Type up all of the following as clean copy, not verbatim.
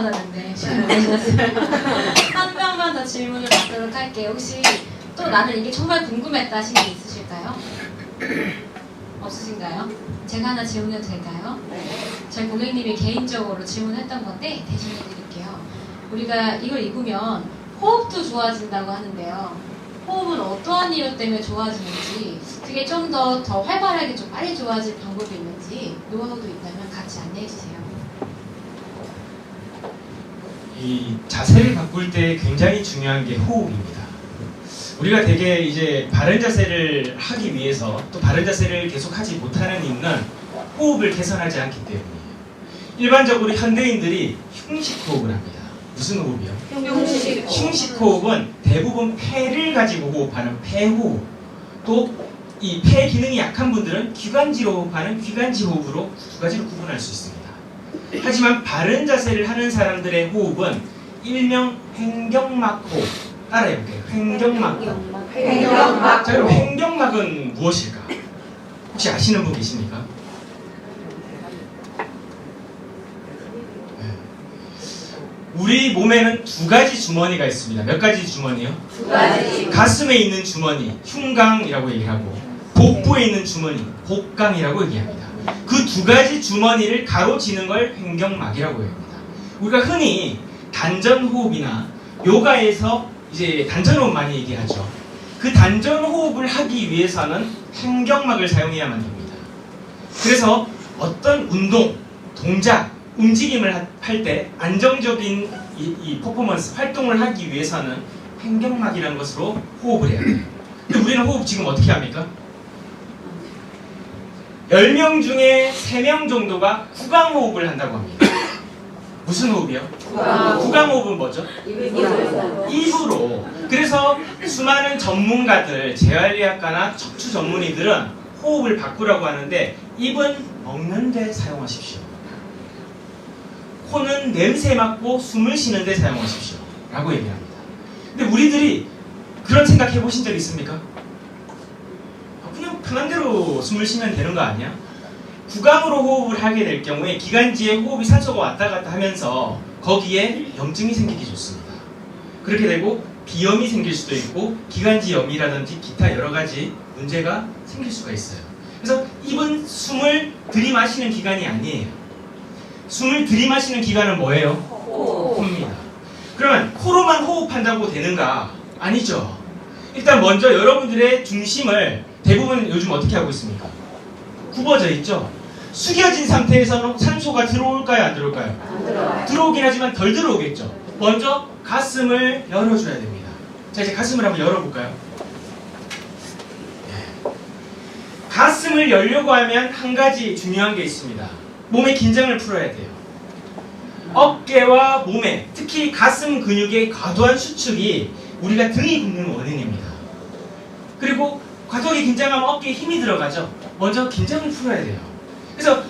받았는데 시간 많이 지났어요. 한 명만 더 질문을 받도록 할게요. 혹시 또 나는 이게 정말 궁금했다 하신 게 있으실까요? 없으신가요? 제가 하나 질문해도 될까요? 저희 고객님이 개인적으로 질문했던 건데 대신해 드릴게요. 우리가 이걸 입으면 호흡도 좋아진다고 하는데요. 호흡은 어떠한 이유 때문에 좋아지는지, 그게 좀 더 활발하게 좀 빨리 좋아질 방법이 있는지 노하우도 있다면 같이 안내해 주세요. 이 자세를 바꿀 때 굉장히 중요한 게 호흡입니다. 우리가 되게 이제 바른 자세를 하기 위해서 또 바른 자세를 계속 하지 못하는 이유는 호흡을 개선하지 않기 때문이에요. 일반적으로 현대인들이 흉식 호흡을 합니다. 무슨 호흡이요? 흉식 호흡은 대부분 폐를 가지고 호흡하는 폐호흡, 또 이 폐 기능이 약한 분들은 기관지로 호흡하는 귀간지 호흡으로 두 가지로 구분할 수 있습니다. 하지만 바른 자세를 하는 사람들의 호흡은 일명 횡격막 호흡. 따라해볼게요. 횡격막 호흡. 자, 그럼 횡격막은 무엇일까? 혹시 아시는 분 계십니까? 우리 몸에는 두 가지 주머니가 있습니다. 몇 가지 주머니요? 두 가지. 가슴에 있는 주머니, 흉강이라고 얘기하고, 복부에 있는 주머니, 복강이라고 얘기합니다. 그 두 가지 주머니를 가로지는 걸 횡격막이라고 합니다. 우리가 흔히 단전호흡이나 요가에서 이제 단전호흡 많이 얘기하죠. 그 단전호흡을 하기 위해서는 횡격막을 사용해야만 됩니다. 그래서 어떤 운동, 동작, 움직임을 할 때 안정적인 이 퍼포먼스, 활동을 하기 위해서는 횡격막이라는 것으로 호흡을 해야 돼요. 근데 우리는 호흡 지금 어떻게 합니까? 10명 중에 3명 정도가 구강호흡을 한다고 합니다. 무슨 호흡이요? 구강호흡은 뭐죠? 입으로. 그래서 수많은 전문가들, 재활의학과나 척추 전문의들은 호흡을 바꾸라고 하는데, 입은 먹는 데 사용하십시오. 코는 냄새 맡고 숨을 쉬는 데 사용하십시오 라고 얘기합니다. 근데 우리들이 그런 생각 해보신 적 있습니까? 그냥 편한 대로 숨을 쉬면 되는 거 아니야? 구강으로 호흡을 하게 될 경우에 기관지에 호흡이 산소가 왔다 갔다 하면서 거기에 염증이 생기기 좋습니다. 그렇게 되고 비염이 생길 수도 있고 기관지염이라든지 기타 여러 가지 문제가 생길 수가 있어요. 그래서 입은 숨을 들이마시는 기관이 아니에요. 숨을 들이마시는 기관은 뭐예요? 코입니다. 그러면 코로만 호흡한다고 되는가? 아니죠. 일단 먼저 여러분들의 중심을 대부분 요즘 어떻게 하고 있습니까? 굽어져 있죠? 숙여진 상태에서는 산소가 들어올까요? 안 들어올까요? 안 들어와요. 들어오긴 하지만 덜 들어오겠죠. 먼저 가슴을 열어줘야 됩니다. 자, 이제 가슴을 한번 열어볼까요? 가슴을 열려고 하면 한 가지 중요한 게 있습니다. 몸의 긴장을 풀어야 돼요. 어깨와 몸에, 특히 가슴 근육의 과도한 수축이 우리가 등이 굽는 원인입니다. 그리고 과도하게 긴장하면 어깨에 힘이 들어가죠. 먼저 긴장을 풀어야 돼요. 그래서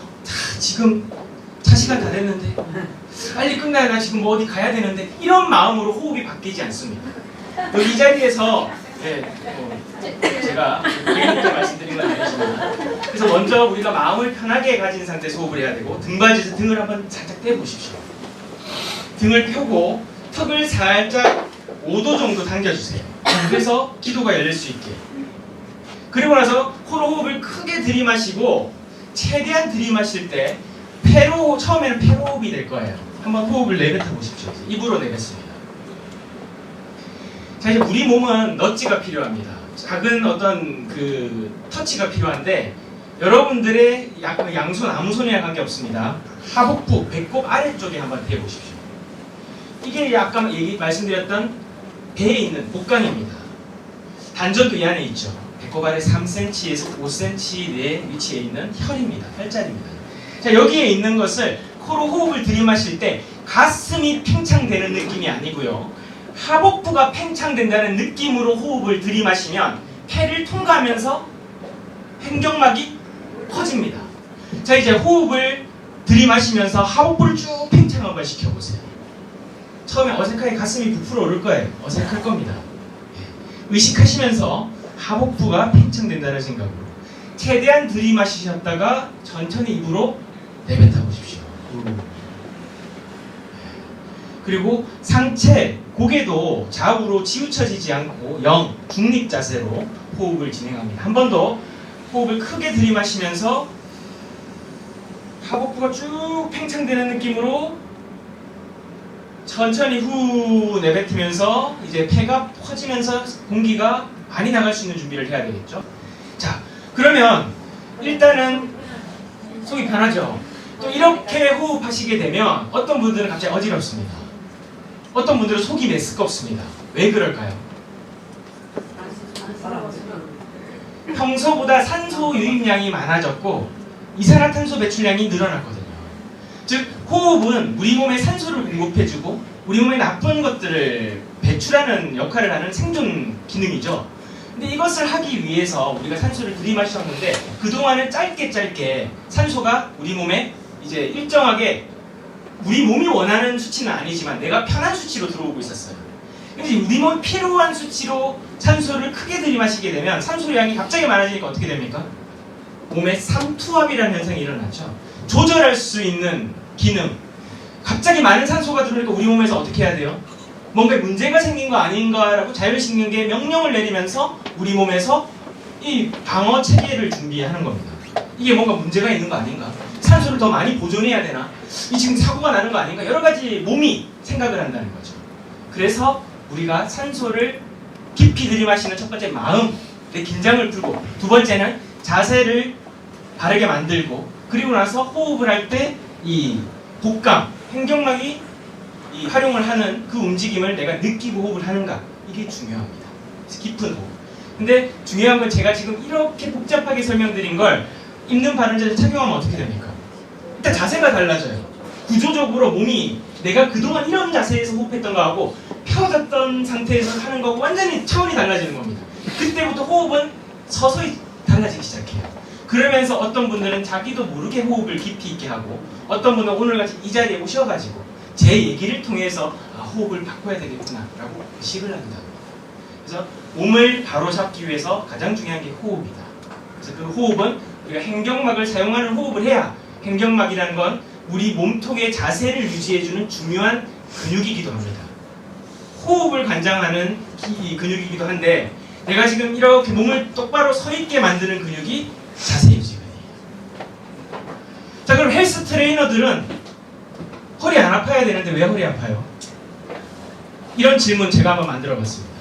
지금 차 시간 다 됐는데 빨리 끝나야 나 지금 뭐 어디 가야 되는데 이런 마음으로 호흡이 바뀌지 않습니다. 이 자리에서 제가 고객님께 말씀드린 건 아니지만, 그래서 먼저 우리가 마음을 편하게 가진 상태에서 호흡을 해야 되고, 등받이에서 등을 한번 살짝 떼보십시오. 등을 펴고 턱을 살짝 5도 정도 당겨주세요. 그래서 기도가 열릴 수 있게. 그리고 나서 코로 호흡을 크게 들이마시고, 최대한 들이마실 때 폐로, 처음에는 폐로 호흡이 될 거예요. 한번 호흡을 내뱉어 보십시오. 입으로 내뱉습니다. 자, 이제 우리 몸은 넛지가 필요합니다. 작은 어떤 그 터치가 필요한데, 여러분들의 양손 아무 손이랑 관계없습니다. 하복부, 배꼽 아래쪽에 한번 대보십시오. 이게 아까 말씀드렸던 배에 있는 복강입니다. 단전도 이 안에 있죠. 배꼽 아래 3cm에서 5cm 내에 위치해 있는 혈입니다. 혈자리입니다. 자, 여기에 있는 것을 코로 호흡을 들이마실 때 가슴이 팽창되는 느낌이 아니고요, 하복부가 팽창된다는 느낌으로 호흡을 들이마시면 폐를 통과하면서 횡격막이 커집니다. 자, 이제 호흡을 들이마시면서 하복부를 쭉 팽창 한번 시켜보세요. 처음에 어색하게 가슴이 부풀어 오를 거예요. 어색할 겁니다. 의식하시면서 하복부가 팽창된다는 생각으로 최대한 들이마시셨다가 천천히 입으로 내뱉어 보십시오. 그리고 상체, 고개도 좌우로 치우쳐지지 않고 중립 자세로 호흡을 진행합니다. 한 번 더 호흡을 크게 들이마시면서 하복부가 쭉 팽창되는 느낌으로 천천히 후 내뱉으면서 이제 폐가 퍼지면서 공기가 많이 나갈 수 있는 준비를 해야 되겠죠. 자, 그러면 일단은 속이 편하죠. 또 이렇게 호흡하시게 되면 어떤 분들은 갑자기 어지럽습니다. 어떤 분들은 속이 메스껍습니다. 왜 그럴까요? 평소보다 산소 유입량이 많아졌고 이산화탄소 배출량이 늘어났거든요. 즉 호흡은 우리 몸에 산소를 공급해주고 우리 몸에 나쁜 것들을 배출하는 역할을 하는 생존 기능이죠. 근데 이것을 하기 위해서 우리가 산소를 들이마셨는데 그동안은 짧게 산소가 우리 몸에 이제 일정하게 우리 몸이 원하는 수치는 아니지만 내가 편한 수치로 들어오고 있었어요. 근데 우리 몸이 필요한 수치로 산소를 크게 들이마시게 되면 산소량이 갑자기 많아지니까 어떻게 됩니까? 몸에 삼투압이라는 현상이 일어나죠. 조절할 수 있는 기능. 갑자기 많은 산소가 들어오니까 우리 몸에서 어떻게 해야 돼요? 뭔가 문제가 생긴 거 아닌가라고 자율신경계에 명령을 내리면서 우리 몸에서 이 방어 체계를 준비하는 겁니다. 이게 뭔가 문제가 있는 거 아닌가? 산소를 더 많이 보존해야 되나? 이 지금 사고가 나는 거 아닌가? 여러 가지 몸이 생각을 한다는 거죠. 그래서 우리가 산소를 깊이 들이마시는 첫 번째 마음, 내 긴장을 풀고 두 번째는 자세를 바르게 만들고 그리고 나서 호흡을 할 때 이 복강, 횡격막이 이 활용을 하는 그 움직임을 내가 느끼고 호흡을 하는가 이게 중요합니다. 그래서 깊은 호흡. 근데 중요한 건 제가 지금 이렇게 복잡하게 설명드린 걸 입는 바른 자세 착용하면 어떻게 됩니까? 일단 자세가 달라져요. 구조적으로 몸이 내가 그동안 이런 자세에서 호흡했던 거하고 펴졌던 상태에서 하는 거하고 완전히 차원이 달라지는 겁니다. 그때부터 호흡은 서서히 달라지기 시작해요. 그러면서 어떤 분들은 자기도 모르게 호흡을 깊이 있게 하고 어떤 분은 오늘같이 이 자리에 오셔가지고 제 얘기를 통해서 호흡을 바꿔야 되겠구나 라고 의식을 한다. 그래서 몸을 바로 잡기 위해서 가장 중요한 게 호흡이다. 그래서 그 호흡은 우리가 횡격막을 사용하는 호흡을 해야 횡격막이라는 건 우리 몸통의 자세를 유지해주는 중요한 근육이기도 합니다. 호흡을 관장하는 근육이기도 한데 내가 지금 이렇게 몸을 똑바로 서 있게 만드는 근육이 자세 유지근이에요. 자, 그럼 헬스 트레이너들은 허리 안 아파야 되는데 왜 허리 아파요? 이런 질문 제가 한번 만들어봤습니다.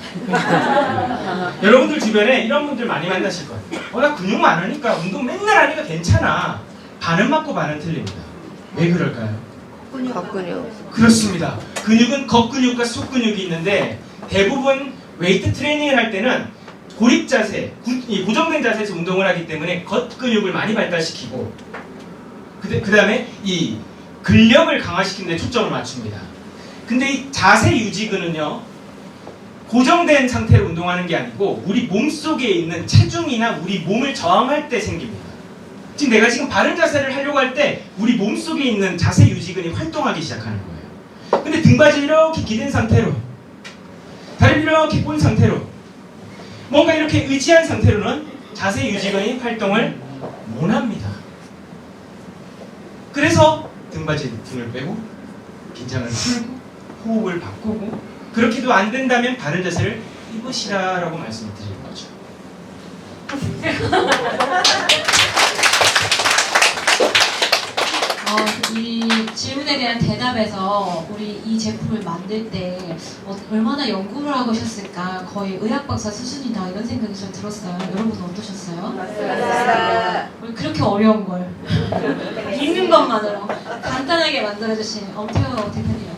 여러분들 주변에 이런 분들 많이 만나실 거예요. 나 근육 많으니까 운동 맨날 하니까 괜찮아. 반은 맞고 반은 틀립니다. 왜 그럴까요? 겉근육. 그렇습니다. 근육은 겉근육과 속근육이 있는데 대부분 웨이트 트레이닝을 할 때는 고립 자세, 고정된 자세에서 운동을 하기 때문에 겉근육을 많이 발달시키고 그 다음에 이 근력을 강화시키는 데 초점을 맞춥니다. 근데 이 자세 유지근은요 고정된 상태로 운동하는 게 아니고 우리 몸속에 있는 체중이나 우리 몸을 저항할 때 생깁니다. 지금 내가 지금 바른 자세를 하려고 할 때 우리 몸속에 있는 자세 유지근이 활동하기 시작하는 거예요. 근데 등받이 이렇게 기댄 상태로 다리를 이렇게 꼰 상태로 뭔가 이렇게 의지한 상태로는 자세 유지근이 활동을 못합니다. 그래서 등받이 등을 빼고 긴장을 풀고 호흡을 바꾸고 그렇게도 안 된다면 바른 자세를 입으시라라고 말씀을 드리는 거죠. 이 질문에 대한 대답에서 우리 이 제품을 만들 때 얼마나 연구를 하고 오셨을까, 거의 의학박사 수준이다 이런 생각이 좀 들었어요. 여러분은 어떠셨어요? 맞습니다. 우리 그렇게 어려운 걸 있는 것만으로 간단하게 만들어주신 엄태호 대표님